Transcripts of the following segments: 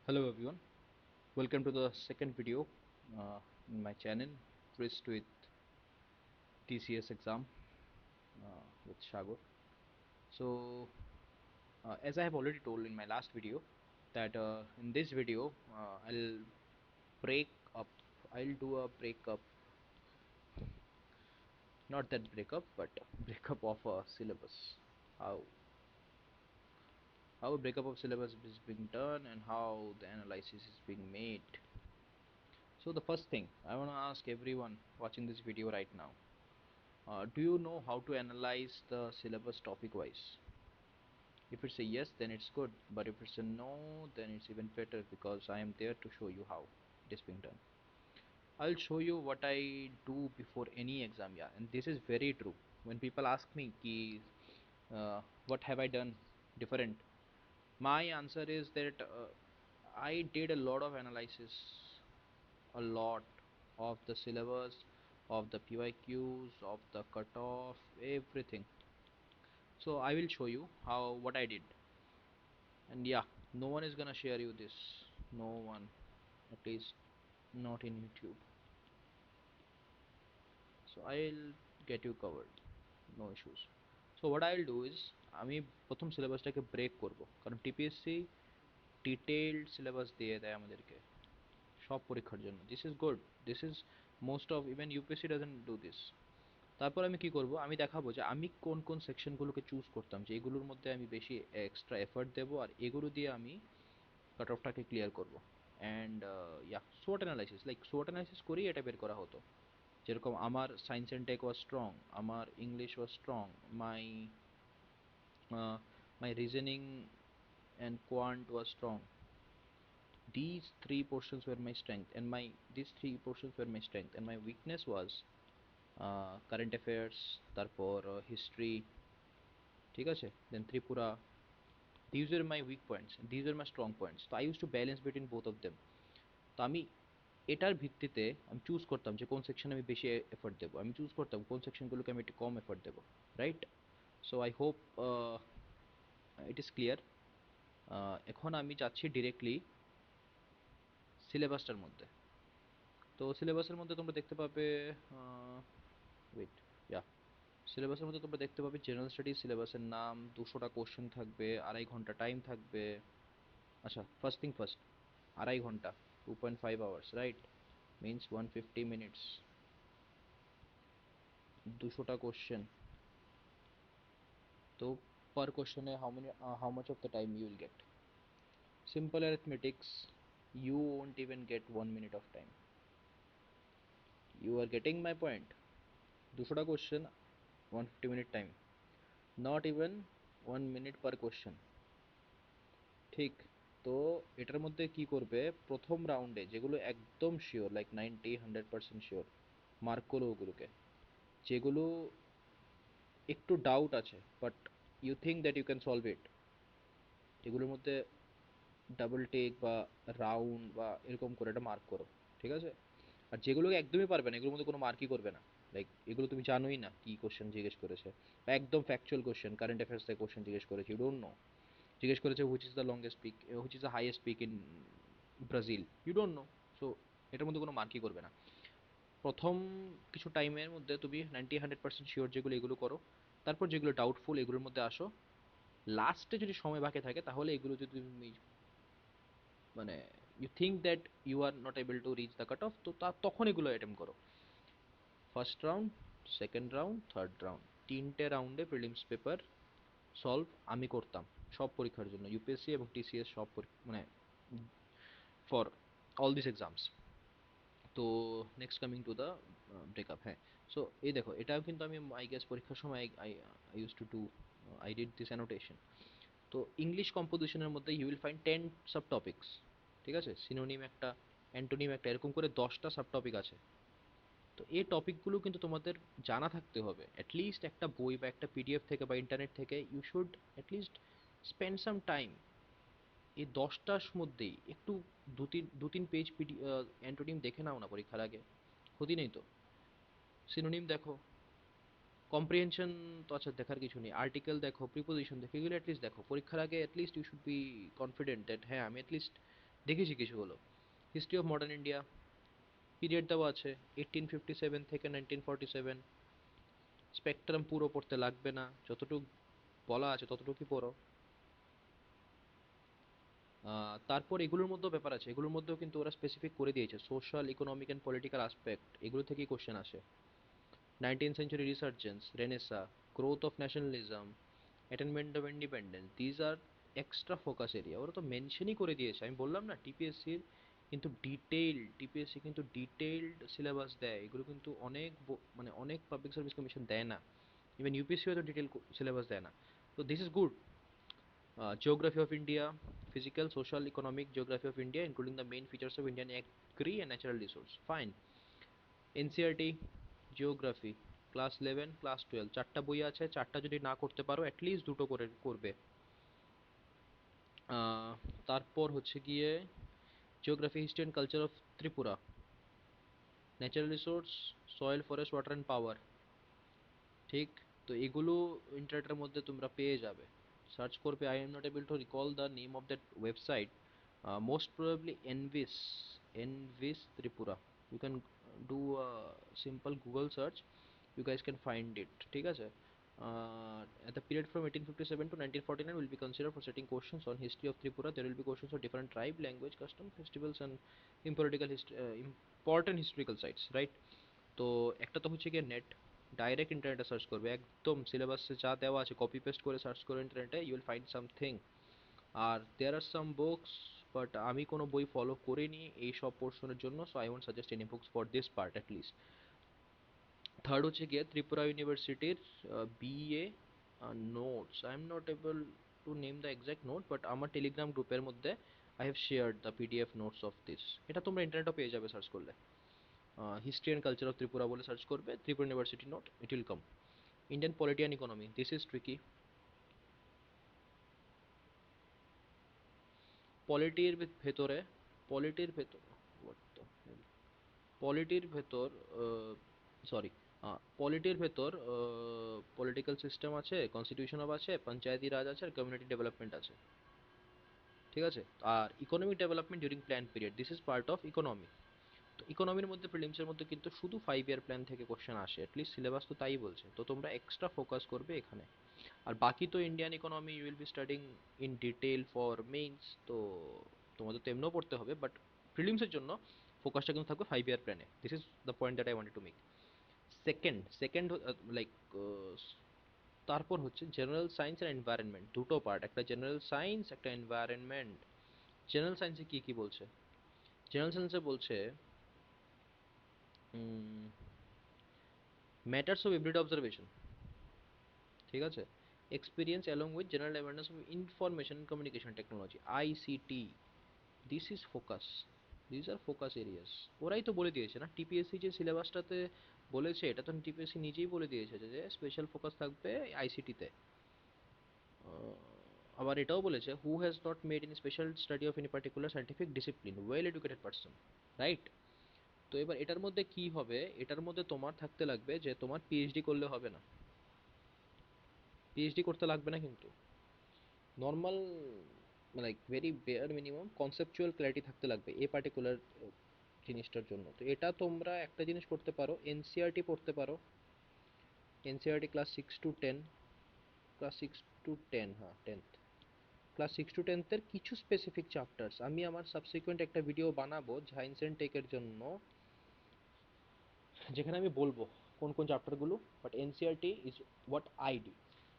Hello everyone, welcome to the second video in my channel, Twist with TCS exam with Shagor. So, as I have already told in my last video, that in this video break up, I'll do a breakup, not that breakup, but breakup of a syllabus. How how a breakup of syllabus is being done and how the analysis is being made. So the first thing I want to ask everyone watching this video right now. Do you know how to analyze the syllabus topic wise? If it's a yes, then it's good, but if it's a no, then it's even better because I am there to show you how it is being done. I'll show you what I do before any exam, yeah, and this is very true. When people ask me, ki, what have I done different? My answer is that I did a lot of analysis, a lot of the syllabus, of the PYQs, of the cutoff, everything. So I will show you how what I did. And yeah, no one is gonna share you this. No one, at least not in YouTube. So I'll get you covered. No issues. So what I'll do is আমি প্রথম সিলেবাসটাকে break করব, কারণ TPSC detailed syllabus দিয়ে দেয় আমাদেরকে সব পরীক্ষার জন্য। This is good, this is most of even UPSC doesn't do this. তারপর আমি কি করব, আমি দেখাবো যে আমি কোন কোন সেকশনগুলোকে চুজ করতাম, যে এগুলোর মধ্যে আমি বেশি এক্সট্রা এফর্ট দেবো আর এগুলো দিয়ে আমি কাট অফটাকে ক্লিয়ার করব। অ্যান্ড ইয়া, সোট অ্যানালাইসিস, লাইক সোট অ্যানালাইসিস করেই এটা বের করা হতো। যেরকম আমার science and tech was strong, আমার English was strong, my my reasoning and quant was strong. These three portions were my strength, and my weakness was current affairs, তারপর হিস্ট্রি, ঠিক আছে, দেন Tripura. These were my weak points, these were my strong points. So I used to balance between both of them. তো আমি এটার ভিত্তিতে আমি choose করতাম যে কোন সেকশনে আমি বেশি এফর্ট দেবো, আমি চুজ করতাম কোন সেকশনগুলোকে আমি একটু কম এফর্ট দেবো, right? So I hope it is clear. এখন আমি যাচ্ছি ডিরেক্টলি সিলেবাসটার মধ্যে। তো সিলেবাসের মধ্যে তোমরা দেখতে পাবে, ওয়েট, ইয়া, সিলেবাসের মধ্যে তোমরা দেখতে পাবে জেনারেল স্টাডিজ সিলেবাসের নাম, 200টা কোশ্চেন থাকবে, 2.5 ঘন্টা টাইম থাকবে। আচ্ছা, ফার্স্ট থিং ফার্স্ট, 2.5 ঘন্টা, 2.5 hours, রাইট? মিনস 150 মিনিটস, 200টা কোশ্চেন। তো per question how much of the time you will get? Simple arithmetics, you won't even get 1 minute of time. You are getting my point? 200টা question, 150 minute time, not even 1 minute per question, ঠিক? তো এটার মধ্যে কি করবে, প্রথম রাউন্ডে যেগুলো একদম শিওর, লাইক 90-100% শিওর, মার্ক করো ওগুলোকে। যেগুলো একটু ডাউট আছে but you think that you can solve it, এগুলোর মধ্যে ডাবল টেক বা রাউন্ড বা এরকম করে একটা মার্ক করো, ঠিক আছে? আর যেগুলোকে একদমই পারবে না, এগুলোর মধ্যে কোনো মার্কই করবে না। লাইক এগুলো তুমি জানোই না কি কোশ্চেন জিজ্ঞেস করেছে, বা একদম ফ্যাকচুয়াল কোশ্চেন, কারেন্ট অ্যাফেয়ার্স থেকে কোশ্চেন জিজ্ঞেস করেছে, ইউ ডোন্ট নো। জিজ্ঞেস করেছে which is the longest peak, which is the highest peak in Brazil, you don't know. So এটার মধ্যে কোনো মার্কই করবে না। প্রথম কিছু টাইমের মধ্যে তুমি 90-100% শিওর যেগুলো, এগুলো করো। তারপর যেগুলো ডাউটফুল এগুলোর মধ্যে আসো। লাস্টে যদি সময় বাকি থাকে তাহলে এগুলো যদি তুমি মানে you think that you are not able to reach the cut off, তো তখন এগুলো অ্যাটেম্প করো। First round, second round, third round, 3টে রাউন্ডে প্রিলিমস পেপার সলভ আমি করতাম সব পরীক্ষার জন্য, ইউপিএসসি এবং টিসিএস সব মানে ফর অল দিস এক্সামস। তো next coming to the breakup, হ্যাঁ। সো এই দেখো, এটাও কিন্তু আমি আই গেস পরীক্ষার সময় I use to do, I did this annotation. তো ইংলিশ কম্পোজিশনের মধ্যে you will find 10 sub topics, ঠিক আছে? সিনোনিম একটা, অ্যান্টোনিম একটা, এরকম করে 10টা সাব টপিক আছে। তো এই টপিকগুলো কিন্তু তোমাদের জানা থাকতে হবে, অ্যাটলিস্ট একটা বই বা একটা পিডিএফ থেকে বা ইন্টারনেট থেকে you should at least spend some time এই 10টার মধ্যেই একটু দু তিন পেজ অ্যান্টোনিম দেখে নাও না পরীক্ষার আগে, ক্ষতি নেই তো। সিনোনিম দেখো, কম্প্রিহেনশন তো আচ্ছা দেখার কিছু নেই, আর্টিকেল দেখো, প্রিপোজিশন দেখো, এগুলো অ্যাটলিস্ট দেখো পরীক্ষার আগে। At least you should be confident that হ্যাঁ আমি অ্যাটলিস্ট দেখেছি কিছুগুলো। History of modern India, period দেওয়া আছে 1857 থেকে 1947। স্পেকট্রাম পুরো পড়তে লাগবে না, যতটুকু বলা আছে ততটুকুই পড়ো। তারপর এগুলোর মধ্যেও ব্যাপার আছে, এগুলোর মধ্যেও কিন্তু ওরা স্পেসিফিক করে দিয়েছে social, economic and political aspect, এগুলো থেকেই কোশ্চেন আসে। 19th century resurgence, Renaissance, growth of nationalism, attainment of independence, these are extra focus area। ওরা তো মেনশনই করে দিয়েছে, আমি বললাম না টিপিএসসির কিন্তু টিপিএসসি কিন্তু ডিটেইলড সিলেবাস দেয়, এগুলো কিন্তু অনেক মানে অনেক পাবলিক সার্ভিস কমিশন দেয় না, ইভেন ইউপিএসসি হয়তো ডিটেল সিলেবাস দেয় না। তো this is good. Geography of India, physical, social, economic geography of India, including the main features of Indian agri and natural resource. Fine. NCERT, geography, class 11 class 12 চারটা বই আছে, চারটা যদি না করতে পারো অ্যাটলিস্ট দুটো করে করবে। আহ, তারপর হচ্ছে গিয়ে geography, history and culture of Tripura, natural resource, soil, forest, water and power. ঠিক, তো এগুলো ইন্টারনেটের মধ্যে তোমরা পেয়ে যাবে। সার্চ করবে, I am not able to recall the name of that website, most probably ENVIS Tripura. You can do simple Google search, you guys can find it, ঠিক আছে। At the period from 1857 to 1949 will be considered for setting questions on history of Tripura. There will be questions on different tribe, language, custom, festivals and important historical sites, right? তো একটা তো হচ্ছে গিয়ে net, direct ইন্টারনেটে search করবে, একদম সিলেবাসে যা দেওয়া আছে কপি পেস্ট করে সার্চ করে ইন্টারনেটে, ইউ উইল ফাইন্ড সামথিং। আর there are some books, but আমি কোনো বই ফলো করিনি এই সব পোর্শনের জন্য, so I won't suggest any books for this part at least. Third হচ্ছে গিয়ে ত্রিপুরা ইউনিভার্সিটির BA notes, I am not able to name the exact note, but আমার টেলিগ্রাম গ্রুপের মধ্যে I have shared the PDF notes of this. এটা তোমরা ইন্টারনেটও পেয়ে যাবে সার্চ করলে। History and culture of Tripura বলে সার্চ করবে, Tripura university note, it will come. Indian polity and economy, this is tricky. পলিটির ভেতরে, পলিটির ভেতর what the hell? পলিটির ভেতর সরি পলিটির ভেতর পলিটিক্যাল সিস্টেম আছে, কনস্টিটিউশন অফ আছে, পঞ্চায়েতি রাজ আছে, আর কমিউনিটি ডেভেলপমেন্ট আছে, ঠিক আছে। আর economic development during plan period, this is part of economy. তো ইকোনমির মধ্যে প্রিলিমসের মধ্যে কিন্তু শুধু 5 ইয়ার প্ল্যান থেকে কোশ্চেন আসে, অ্যাটলিস্ট সিলেবাস তো তাই বলছে, তো তোমরা এক্সট্রা ফোকাস করবে এখানে। আর বাকি তো Indian economy you will be studying in detail for mains, তো তোমাদের তো এমনিও পড়তে হবে, বাট প্রিলিমসের জন্য ফোকাসটা কিন্তু থাকবে 5 ইয়ার প্ল্যানে। This is the point that I wanted to make. Second like তারপর হচ্ছে জেনারেল সায়েন্স আর এনভায়রনমেন্ট, দুটো পার্ট, একটা জেনারেল সায়েন্স একটা এনভায়রনমেন্ট। জেনারেল সায়েন্সে কি কি বলছে? জেনারেল সায়েন্সে বলছে ম্যাটার্স অফ এভরিডে অবজারভেশন, ঠিক আছে, experience along with general awareness of information communication technology, ICT, this is focus, this are focus areas. ওরাই তো বলে দিয়েছে না টিপিএসসি যে সিলেবাসটাতে বলেছে, এটা তো টিপিএসসি নিজেই বলে দিয়েছে যে স্পেশাল ফোকাস থাকবে আইসিটিতে। আবার এটাও বলেছে who has not made in special study of any particular scientific discipline well educated person, right. তো এবার এটার মধ্যে কি হবে, এটার মধ্যে তোমার থাকতে লাগবে যে তোমার পিএইচডি করলে হবে না, পিএইচডি করতে লাগবে না কিন্তু normal like very bear minimum conceptual clarity থাকতে লাগবে এই পার্টিকুলার জিনিসটার জন্য। তো এটা তোমরা একটা জিনিস করতে পারো, এনসিআরটি পড়তে পারো, NCERT class 6 to 10, class 6 to 10, হ্যাঁ 10th, ক্লাস 6 to 10th এর কিছু স্পেসিফিক চ্যাপ্টার্স আমি আমার সাবসিকুয়েন্ট একটা ভিডিও বানাবো সায়েন্স অ্যান্ড টেকের জন্য, যেখানে আমি বলবো কোন কোন চ্যাপ্টারগুলো। But NCERT is what I did,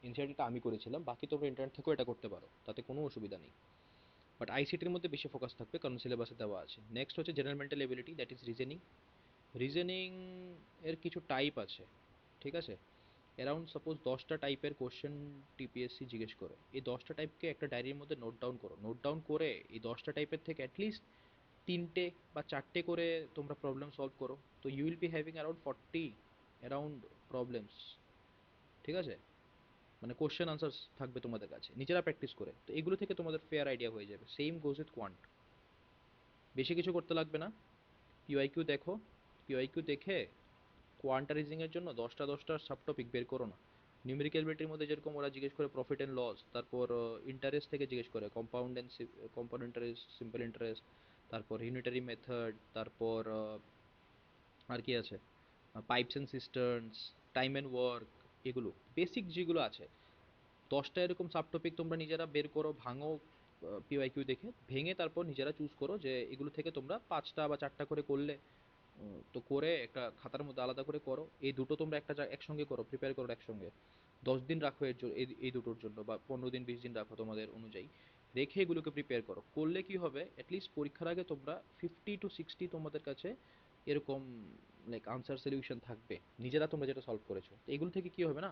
এনসিআরটিটা আমি করেছিলাম, বাকি তোমরা ইন্টারনেট থেকেও এটা করতে পারো, তাতে কোনো অসুবিধা নেই। বাট আইসিটির মধ্যে বেশি ফোকাস থাকবে কারণ সিলেবাসে দেওয়া আছে। নেক্সট হচ্ছে general mental ability, that is reasoning. Reasoning এর কিছু টাইপ আছে, ঠিক আছে, অ্যারাউন্ড সাপোজ 10টা টাইপের কোশ্চেন টিপিএসসি জিজ্ঞেস করে, এই 10টা টাইপকে একটা ডায়েরির মধ্যে নোট ডাউন করো, নোট ডাউন করে এই 10টা টাইপের থেকে অ্যাটলিস্ট 3টে বা 4টে করে তোমরা প্রবলেম সলভ করো, তো you will be having around 40 around problems, ঠিক আছে, মানে কোশ্চেন আনসার্স থাকবে তোমাদের কাছে নিজেরা প্র্যাকটিস করে, তো এগুলো থেকে তোমাদের ফেয়ার আইডিয়া হয়ে যাবে। সেম গোজ উইথ কোয়ান্ট, বেশি কিছু করতে লাগবে না, পিওয়াইকিউ দেখো, পিওয়াইকিউ দেখে কোয়ান্টারাইজিং এর জন্য 10টা 10টা সাব টপিক বের করো না, নিউমেরিক্যাল এবিলিটির মধ্যে যেরকম ওরা জিজ্ঞেস করে প্রফিট অ্যান্ড লস, তারপর ইন্টারেস্ট থেকে জিজ্ঞেস করে কম্পাউন্ড ইন্টারেস্ট, সিম্পল ইন্টারেস্ট, তারপর ইউনিটারি মেথড, তারপর আর কি আছে, pipes and cisterns, time and work, এগুলো বেসিক যেগুলো আছে। 10টা এরকম সাবটপিক তোমরা নিজেরা বের করো, ভাঙো পিওয়াইকিউ দেখে, ভেঙে তারপর নিজেরা চুজ করো যে এগুলো থেকে তোমরা 5টা বা 4টা করে করলে, তো করে একটা খাতার মধ্যে আলাদা করে করো। এই দুটো তোমরা একসঙ্গে করো, প্রিপেয়ার করো একসঙ্গে। 10 দিন রাখো এই দুটোর জন্য, বা 15 দিন 20 দিন রাখো তোমাদের অনুযায়ী, রেখে এগুলোকে প্রিপেয়ার করো। করলে কি হবে, অ্যাটলিস্ট পরীক্ষার আগে তোমরা 50 to 60 তোমাদের কাছে এরকম লাইক আনসার সলিউশন থাকবে, নিজেরা তোমরা যেটা সলভ করেছো। তো এগুলো থেকে কি হবে না,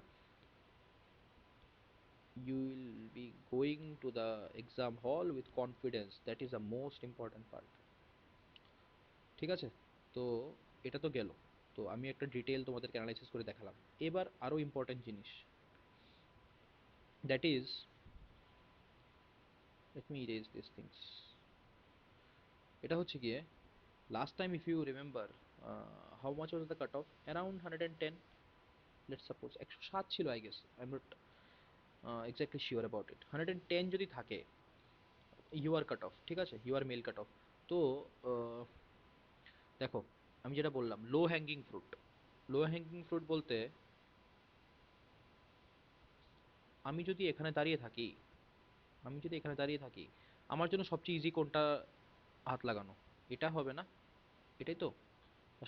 you will be going to the exam hall with confidence. That is the most important part. ঠিক আছে? তো এটা তো গেল। তো আমি একটা ডিটেইল তোমাদেরকে অ্যানালাইসিস করে দেখালাম। এবার আরো ইম্পর্টেন্ট জিনিস, that is, let me erase this things. এটা হচ্ছে গিয়ে, last time if you remember, how much was the cut off? Around 110, let's suppose 107 ছিল I guess, I am not exactly sure about it. 110 যদি থাকে, you are cut off, ঠিক আছে, you are male cut off. তো দেখো, আমি যেটা বললাম low hanging fruit, low hanging fruit বলতে, আমি যদি এখানে দাঁড়িয়ে থাকি, আমি যদি এখানে দাঁড়িয়ে থাকি, আমার জন্য সবচেয়ে ইজি কোনটা হাত লাগানো? এটা হবে না? এটাই তো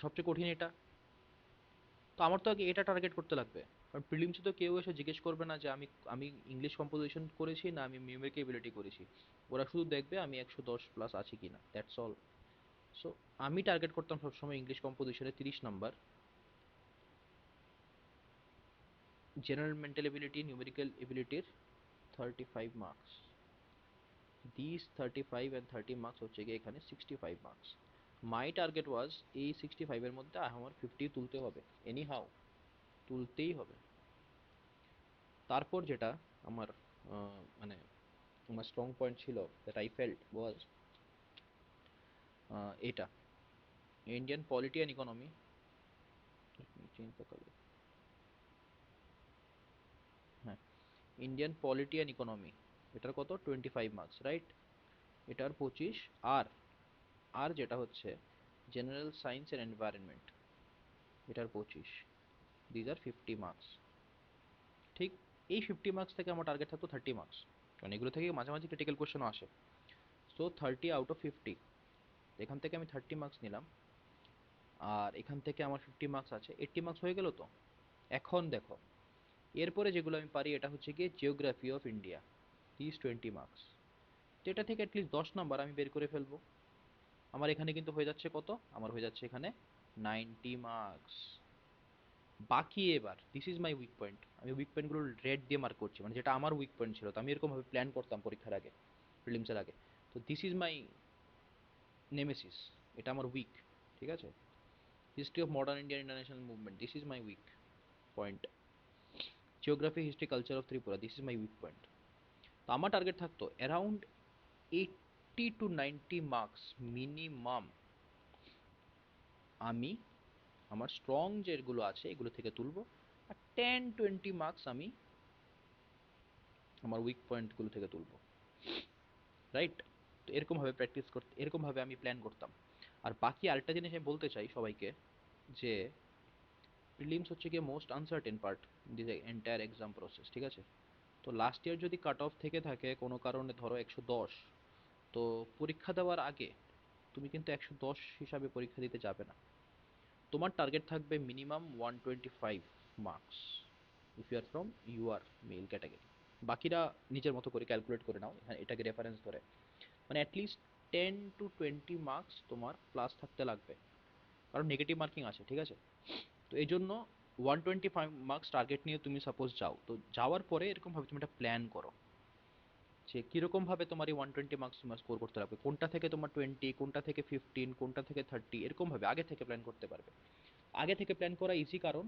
সবচেয়ে কঠিন এটা। তো আমার তো আগে এটা টার্গেট করতে লাগবে। কারণ প্রিলিমসে তো কেউ এসে জিজ্ঞেস করবে না যে আমি আমি ইংলিশ কম্পোজিশন করেছি না আমি নিউমেরিক এবিলিটি করেছি। ওরা শুধু দেখবে আমি 110 প্লাস আছি কিনা, দ্যাটস অল। সো আমি টার্গেট করতাম সবসময় ইংলিশ কম্পোজিশনে 30 number, general mental ability, numerical এবিলিটির 35 মার্কস। দিস 35 অ্যান্ড 30 মার্কস হচ্ছে গিয়ে এখানে 65 মার্কস। মাই টার্গেট ওয়াজ এই 65-এর মধ্যে আমার 50 তুলতে হবে, এনি হাউ তুলতেই হবে। তারপর যেটা আমার মানে আমার স্ট্রং পয়েন্ট ছিল, দ্যাট আই ফেল্ট ওয়াজ এটা, Indian polity and economy. Change the colour, হ্যাঁ, ইন্ডিয়ান পলিটি অ্যান্ড ইকোনমি, এটার কত 25 মার্কস, রাইট? এটার 25। আর আর যেটা হচ্ছে জেনারেল সায়েন্স অ্যান্ড এনভায়রনমেন্ট, এটার 25। These are 50 marks. ঠিক, এই 50 মার্কস থেকে আমার টার্গেট থাকতো 30 মার্কস, কারণ এগুলো থেকে মাঝে মাঝে ক্রিটিক্যাল কোয়েশ্চেনও আসে। সো 30 আউট অফ 50, এখান থেকে আমি 30 মার্কস নিলাম, আর এখান থেকে আমার 50 মার্কস আছে, 80 মার্কস হয়ে গেল তো। এখন দেখো, এরপরে যেগুলো আমি পারি, এটা হচ্ছে গিয়ে geography of India, this 20 marks. তো এটা থেকে অ্যাটলিস্ট 10 নাম্বার আমি বের করে ফেলবো। আমার এখানে কিন্তু হয়ে যাচ্ছে কত, আমার হয়ে যাচ্ছে এখানে 90 মার্কস। বাকি এবার this is my weak point, আমি উইক পয়েন্টগুলো রেড দিয়ে মার্ক করছি, মানে যেটা আমার উইক পয়েন্ট ছিল। তো আমি এরকমভাবে প্ল্যান করতাম পরীক্ষার আগে, প্রিলিমসের আগে। তো দিস ইজ মাই নেমেসিস, এটা আমার উইক, ঠিক আছে? History of modern Indian international movement, this is my weak point. Geography history culture of Tripura, this is my weak point. তো আমার টার্গেট থাকতো অ্যারাউন্ড 80 to 90 মার্কস মিনিমাম আমি আমার স্ট্রং যেগুলো আছে এগুলো থেকে তুলবো, আর 10-20 মার্কস আমি আমার উইক পয়েন্টগুলো থেকে তুলবো, রাইট? তো এরকমভাবে প্র্যাকটিস করতে, এরকমভাবে আমি প্ল্যান করতাম। আর বাকি আরেকটা জিনিস আমি বলতে চাই সবাইকে, যে প্রিলিমস হচ্ছে গিয়ে most uncertain part in this entire exam process, ঠিক আছে? তো লাস্ট ইয়ার যদি কাট অফ থেকে থাকে কোনো কারণে, ধরো 110, তো পরীক্ষা দেওয়ার আগে তুমি কিন্তু 110 হিসাবে পরীক্ষা দিতে যাবে না। তোমার টার্গেট থাকবে minimum 125 marks, if you are from UR male category. বাকিরা নিজের মতো করে ক্যালকুলেট করে নাও, এখানে এটাকে রেফারেন্স ধরে। মানে অ্যাটলিস্ট 10 to 20 মার্কস তোমার প্লাস থাকতে লাগবে, কারণ নেগেটিভ মার্কিং আছে, ঠিক আছে? তো এই জন্য 125 মার্কস টার্গেট নিয়ে তুমি সাপোজ যাও, তো যাওয়ার পরে এরকমভাবে তুমি একটা প্ল্যান করো যে কীরকমভাবে তোমার এই 120 মার্কস তোমার স্কোর করতে লাগবে, কোনটা থেকে তোমার 20, কোনটা থেকে 15, কোনটা থেকে 30, এরকমভাবে আগে থেকে প্ল্যান করতে পারবে। আগে থেকে প্ল্যান করা ইজি, কারণ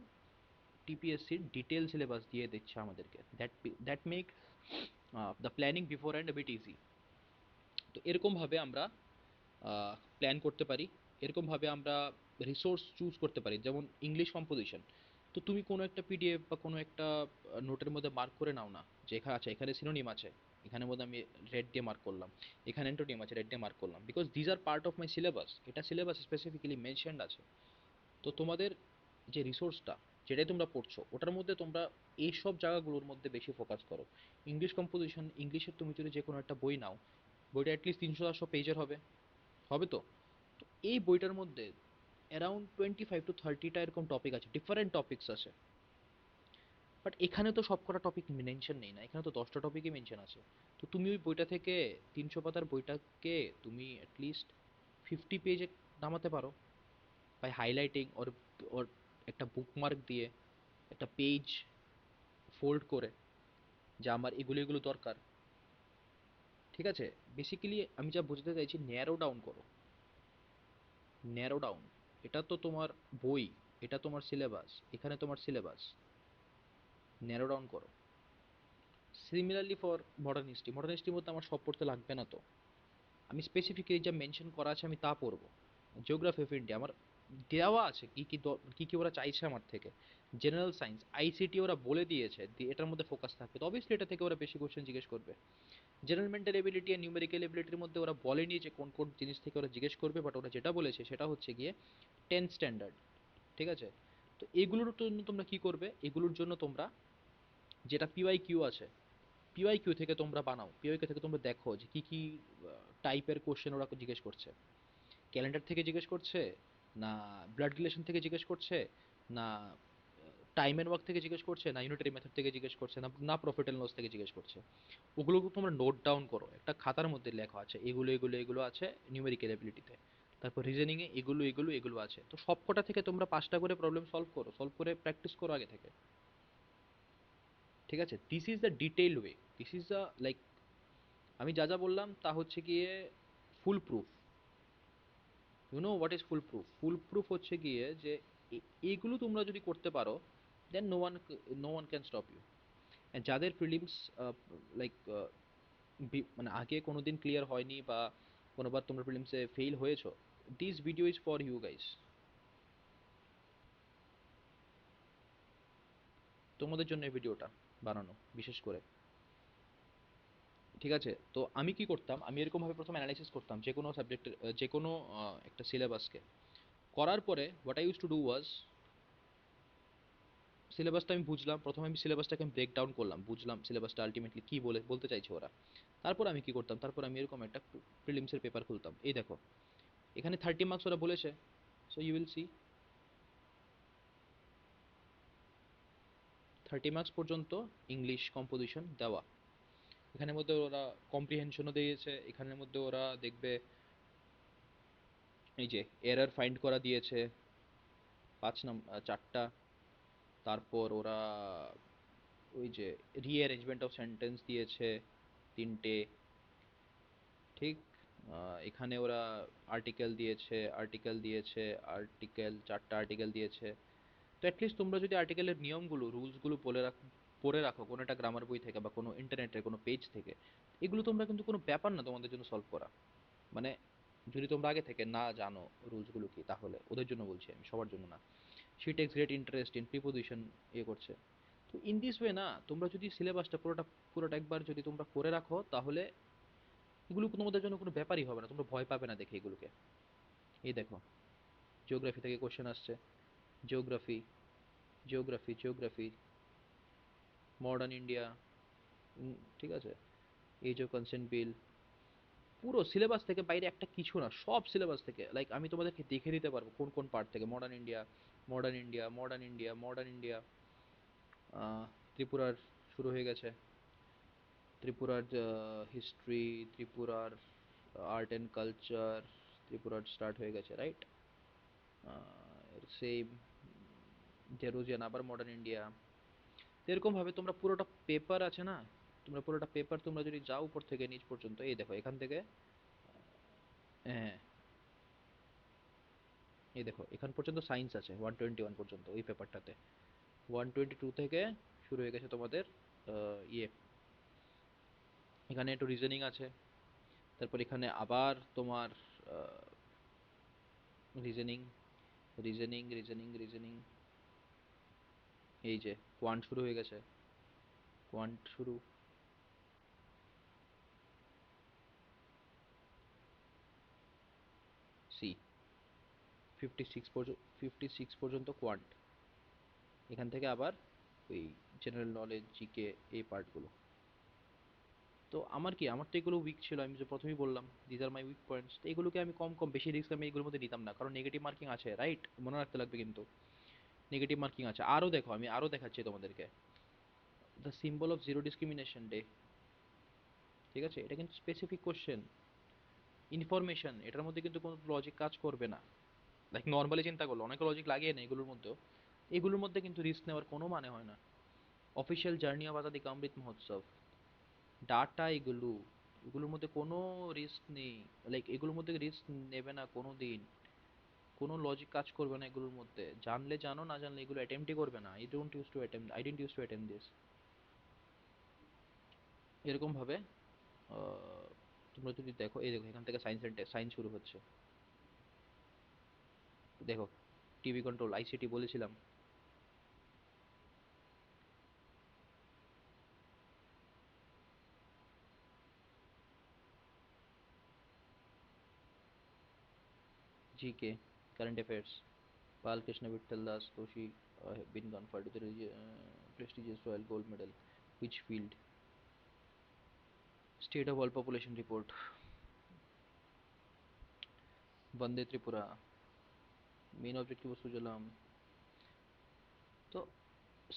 টিপিএসসির ডিটেল সিলেবাস দিয়ে দিচ্ছে আমাদেরকে, that make the planning before and a bit easy. তো এরকমভাবে আমরা প্ল্যান করতে পারি, এরকমভাবে আমরা রিসোর্স চুজ করতে পারি। যেমন ইংলিশ কম্পোজিশন, তো তুমি কোনো একটা পিডিএফ বা কোনো একটা নোটের মধ্যে মার্ক করে নাও না, যে এখানে আছে, এখানে সিনোনিম আছে, এখানের মধ্যে আমি রেড দিয়ে মার্ক করলাম, এখানে অ্যান্টোনিম আছে, রেড দিয়ে মার্ক করলাম, because these are part of my syllabus, এটা সিলেবাস স্পেসিফিক্যালি মেনশনড আছে। তো তোমাদের যে রিসোর্সটা, যেটাই তোমরা পড়ছো ওটার মধ্যে তোমরা এইসব জায়গাগুলোর মধ্যে বেশি ফোকাস করো। ইংলিশ কম্পোজিশন, ইংলিশের তুমি যদি যে কোনো একটা বই নাও, বইটা অ্যাটলিস্ট 300-400 পেজের হবে, হবে তো? তো এই বইটার মধ্যে অ্যারাউন্ড 25 to 30টা এরকম টপিক আছে, ডিফারেন্ট টপিকস আছে। বাট এখানে তো সবকটা টপিক মেনশন নেই না, এখানে তো 10টা টপিকই মেনশন আছে। তো তুমি ওই বইটা থেকে, 300 পাতার বইটাকে তুমি অ্যাটলিস্ট 50 পেজে নামাতে পারো, বাই হাইলাইটিং ওর ওর একটা বুকমার্ক দিয়ে, একটা পেজ ফোল্ড করে, যে আমার এগুলো এগুলো দরকার। ঠিক আছে? বেসিক্যালি আমি যা বোঝাতে চাইছি, ন্যারো ডাউন করো, ন্যারো ডাউন। এটা তো তোমার বই, এটা তোমার সিলেবাস, এখানে তোমার সিলেবাস, ন্যারো ডাউন করো। Similarly for modern history, modern হিস্ট্রির মধ্যে আমার সব পড়তে লাগবে না তো, আমি স্পেসিফিক্যালি যা মেনশন করা আছে আমি তা পড়বো। জিওগ্রাফি অফ ইন্ডিয়া আমার দেওয়া আছে, কি কি কি কি ওরা চাইছে আমার থেকে। জেনারেল সায়েন্স, আইসিটি ওরা বলে দিয়েছে এটার মধ্যে ফোকাস থাকবে, তো অবভিয়াসলি এটা থেকে ওরা বেশি কোশ্চেন জিজ্ঞেস করবে। জেনারেল মেন্টাল এবিলিটি আর নিউমেরিক্যাল এবিলিটির মধ্যে ওরা বলেনি যে কোন কোন জিনিস থেকে ওরা জিজ্ঞেস করবে, বাট ওরা যেটা বলেছে সেটা হচ্ছে গিয়ে 10 স্ট্যান্ডার্ড। ঠিক আছে? তো এগুলোর জন্য তোমরা কি করবে, এগুলোর জন্য তোমরা যেটা পিওয়াই কিউ আছে, পিওয়াই কিউ থেকে তোমরা বানাও, পিওয়াই কিউ থেকে তোমরা দেখো যে কি কি টাইপের কোশ্চেন ওরা জিজ্ঞেস করছে। ক্যালেন্ডার থেকে জিজ্ঞেস করছে, না ব্লাড রিলেশন থেকে জিজ্ঞেস করছে, না টাইম অ্যান্ড ওয়ার্ক থেকে জিজ্ঞেস করছে, না ইউনিটারি মেথড থেকে জিজ্ঞেস করছে, না না প্রফিট অ্যান্ড লস থেকে জিজ্ঞেস করছে। ওগুলোকে তোমরা নোট ডাউন করো, একটা খাতার মধ্যে লেখা আছে এগুলো এগুলো এগুলো আছে নিউমেরিক্যাল এবিলিটিতে, তারপর রিজনিংয়ে এগুলো এগুলো এগুলো আছে। তো সবকটা থেকে তোমরা 5টা করে প্রবলেম সলভ করো, সলভ করে প্র্যাকটিস করো আগে থেকে। ঠিক আছে? This is the detailed way, this is the like, আমি যা যা বললাম তা হচ্ছে গিয়ে full proof. You know what is full proof? Full proof হচ্ছে গিয়ে যে এইগুলো তোমরা যদি করতে পারো, then no one can stop you. যাদের প্রিলিমস লাইক মানে আগে কোনোদিন ক্লিয়ার হয়নি, বা কোনোবার তোমরা প্রিলিমসে ফেল হয়েছো, this video is for you guys, তোমাদের জন্য এই ভিডিওটা বানানো বিশেষ করে। ঠিক আছে? তো আমি কি করতাম, আমি এরকমভাবে প্রথমে অ্যানালাইসিস করতাম যে কোনো সাবজেক্টের, যে কোনো একটা সিলেবাসকে। করার পরে what I use to do was, সিলেবাসটা আমি বুঝলাম, প্রথমে আমি সিলেবাসটাকে ব্রেক ডাউন করলাম, বুঝলাম সিলেবাসটা আলটিমেটলি কি বলতে চাইছে ওরা। তারপর আমি কি করতাম, তারপর আমি এরকম একটা প্রিলিমসের পেপার খুলতাম, এই দেখো এখানে 30 মার্কস ওরা বলেছে, so you will see 30 marks পর্যন্ত ইংলিশ কম্পোজিশন দেওয়া। এখানের মধ্যে ওরা কম্প্রিহেনশনও দিয়েছে, এখানের মধ্যে ওরা দেখবে এই যে এরর ফাইন্ড করা দিয়েছে 4টা। তারপর ওরা ওই যে রিঅ্যারেঞ্জমেন্ট অফ সেন্টেন্স দিয়েছে 3টে। ঠিক? এখানে ওরা আর্টিকেল দিয়েছে, আর্টিকেল 4টা আর্টিকেল দিয়েছে। তো অ্যাটলিস্ট তোমরা যদি আর্টিকেলের নিয়মগুলো, রুলসগুলো পড়ে রাখো কোনো একটা গ্রামার বই থেকে বা কোনো ইন্টারনেটের কোনো পেজ থেকে, এগুলো তোমরা কিন্তু কোনো ব্যাপার না তোমাদের জন্য সলভ করা। মানে যদি তোমরা আগে থেকে না জানো রুলসগুলো কি, তাহলে ওদের জন্য বলছি আমি, সবার জন্য না। She text great interest in preposition, করছে। তো ইন দিস ওয়ে না, তোমরা যদি সিলেবাসটা পুরোটা পুরোটা একবার যদি তোমরা করে রাখো, তাহলে এগুলো তোমাদের জন্য কোনো ব্যাপারই হবে না, তোমরা ভয় পাবে না দেখে এগুলোকে। এই দেখো, জিওগ্রাফি থেকে কোশ্চেন আসছে, জিওগ্রাফি, জিওগ্রাফি, মডার্ন ইন্ডিয়া। ঠিক আছে? এজ অফ কনসেন্ট বিল, পুরো সিলেবাস থেকে বাইরে একটা কিছু না, সব সিলেবাস থেকে। লাইক আমি তোমাদেরকে দেখে দিতে পারবো কোন কোন পার্ট থেকে, modern India, modern India, modern India, modern India, ত্রিপুরার শুরু হয়ে গেছে, ত্রিপুরার হিস্ট্রি, ত্রিপুরার আর্ট অ্যান্ড কালচার, ত্রিপুরার স্টার্ট হয়ে গেছে, রাইট? সেম জেরুজিয়ান, আবার মডার্ন ইন্ডিয়া। এরকম ভাবে তোমরা পুরোটা পেপার আছে না, তোমরা পুরোটা পেপার তোমরা যদি যাও উপর থেকে নিচ পর্যন্ত, এই দেখো এখান থেকে, হ্যাঁ এই দেখো এখান পর্যন্ত সায়েন্স আছে 121 পর্যন্ত ওই পেপারটাতে। 122 থেকে শুরু হয়ে গেছে তোমাদের ইয়ে, এখানে একটু রিজনিং আছে, তারপর এখানে আবার তোমার রিজনিং, রিজনিং, রিজনিং, রিজনিং, এই যে কোয়ান্ট শুরু হয়ে গেছে, কোয়ান্ট শুরু। সি 56 পর্যন্ত কোয়ান্ট। এখান থেকে আবার ওই জেনারেল নলেজ, জিকে, এই পার্টগুলো। তো আমার কি, আমার তো এগুলো উইক ছিল, আমি যে প্রথমেই বললাম these are my weak points. তো এগুলোকে আমি কম কম বেশি রিস্ক আমি এগুলোর মধ্যে নিতাম না, কারণ নেগেটিভ মার্কিং আছে, রাইট? মনে রাখতে লাগবে কিন্তু নেগেটিভ মার্কিং আছে। আরও দেখো, আমি আরও দেখাচ্ছি তোমাদেরকে। The symbol of zero discrimination day, ঠিক আছে? এটা কিন্তু স্পেসিফিক কোশ্চেন, ইনফরমেশন, এটার মধ্যে কিন্তু কোনো লজিক কাজ করবে না। লাইক নর্মালি চিন্তা করলো অনেকে লজিক লাগিয়ে নেয় এগুলোর মধ্যেও, এগুলোর মধ্যে কিন্তু রিস্ক নেওয়ার কোনো মানে হয় না। অফিসিয়াল জার্নি অফ আজাদি কা অমৃত মহোৎসব, ডাটা এগুলো, এগুলোর মধ্যে কোনো রিস্ক নেই। লাইক এগুলোর মধ্যে রিস্ক নেবে না কোনো দিন, কোনো লজিক কাজ করবে না এগুলোর মধ্যে। জানলে জানো, না জানলে এগুলো অ্যাটেম্পটই করবে না। I don't use to attempt this. এরকম ভাবে তোমরা যদি দেখো, এই দেখো এখান থেকে সায়েন্স শুরু হচ্ছে। দেখো, টিভি কন্ট্রোল, আইসিটি বলেছিলাম। GK, current affairs. Balkrishna Vittal Das Toshi have been conferred with the prestigious Royal Gold Medal. Which field? State of World Population Report. Vande Tripura. Main objective was Sujalam. তো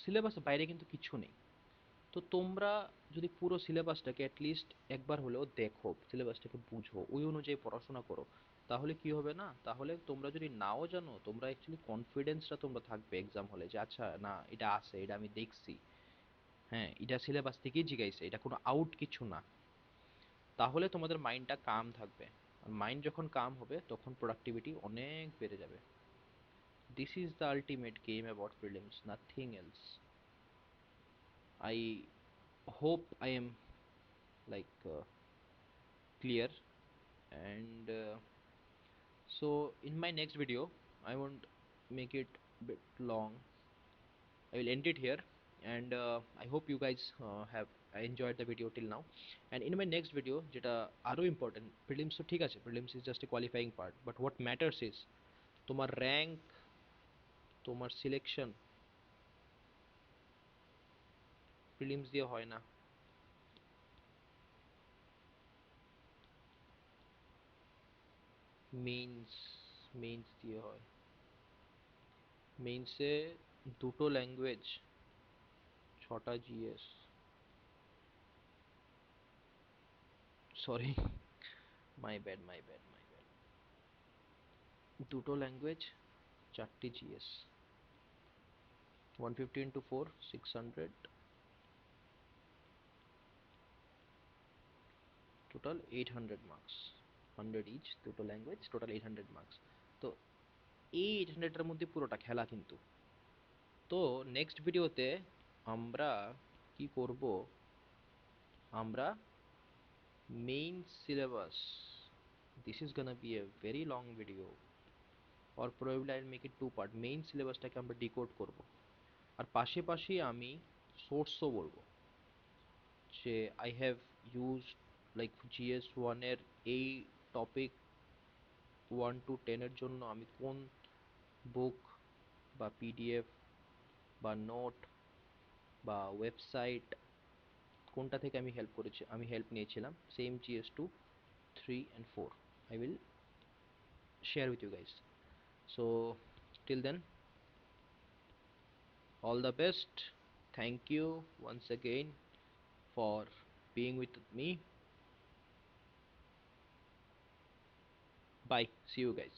syllabus বাইরে কিন্তু কিছু নেই। তো তোমরা যদি পুরো সিলেবাসটাকে অ্যাটলিস্ট একবার হলেও দেখো, সিলেবাসটাকে বুঝো, ওই অনুযায়ী পড়াশোনা করো, তাহলে কি হবে না, তাহলে তোমরা যদি নাও জানো, তোমরা অ্যাকচুয়ালি কনফিডেন্সটা তোমরা থাকবে এক্সাম হলে, যে আচ্ছা না এটা আছে, এটা আমি দেখছি, হ্যাঁ এটা সিলেবাস থেকেই জিগাইছে, এটা কোনো আউট কিছু না। তাহলে তোমাদের মাইন্ডটা কাম থাকবে। আর মাইন্ড যখন কাম হবে তখন প্রোডাক্টিভিটি অনেক বেড়ে যাবে। This is the ultimate game about prelims, nothing else. I hope I am like clear, and so in my next video I won't make it bit long. I will end it here, and I hope you guys have enjoyed the video till now. And in my next video, যেটা আরো important, prelims তো ঠিক আছে, prelims is just a qualifying part, but what matters is তোমার rank, তোমার selection prelims দিয়ে হয় না। মেইনস, মেইনস দিয়ে হয়। মেইনসে দুটো ল্যাঙ্গুয়েজ, 6টা জিএস, সরি, মাই ব্যাড, দুটো ল্যাঙ্গুয়েজ, 4টি GS, 150 into 4, 600, total 800 marks, 100 each, দুটো ল্যাঙ্গুয়েজ, টোটাল 800 মার্কস। তো এই 800-এর মধ্যে পুরোটা খেলা কিন্তু। তো নেক্সট ভিডিওতে আমরা কি করব, আমরা main syllabus, this is gonna be a very long video, or probably I will make it two part. Main সিলেবাসটাকে আমরা ডিকোড করব, আর পাশাপাশি আমি সোর্সও বলবো, যে I have used like GS ওয়ানের এই টপিক 1 to 10 এর জন্য আমি কোন বুক বা পিডিএফ বা নোট বা ওয়েবসাইট, কোনটা থেকে আমি হেল্প করেছি, আমি হেল্প নিয়েছিলাম, same GS2 3 and 4 I will share with you guys. So till then, all the best. Thank you once again for being with me. Bye, see you guys.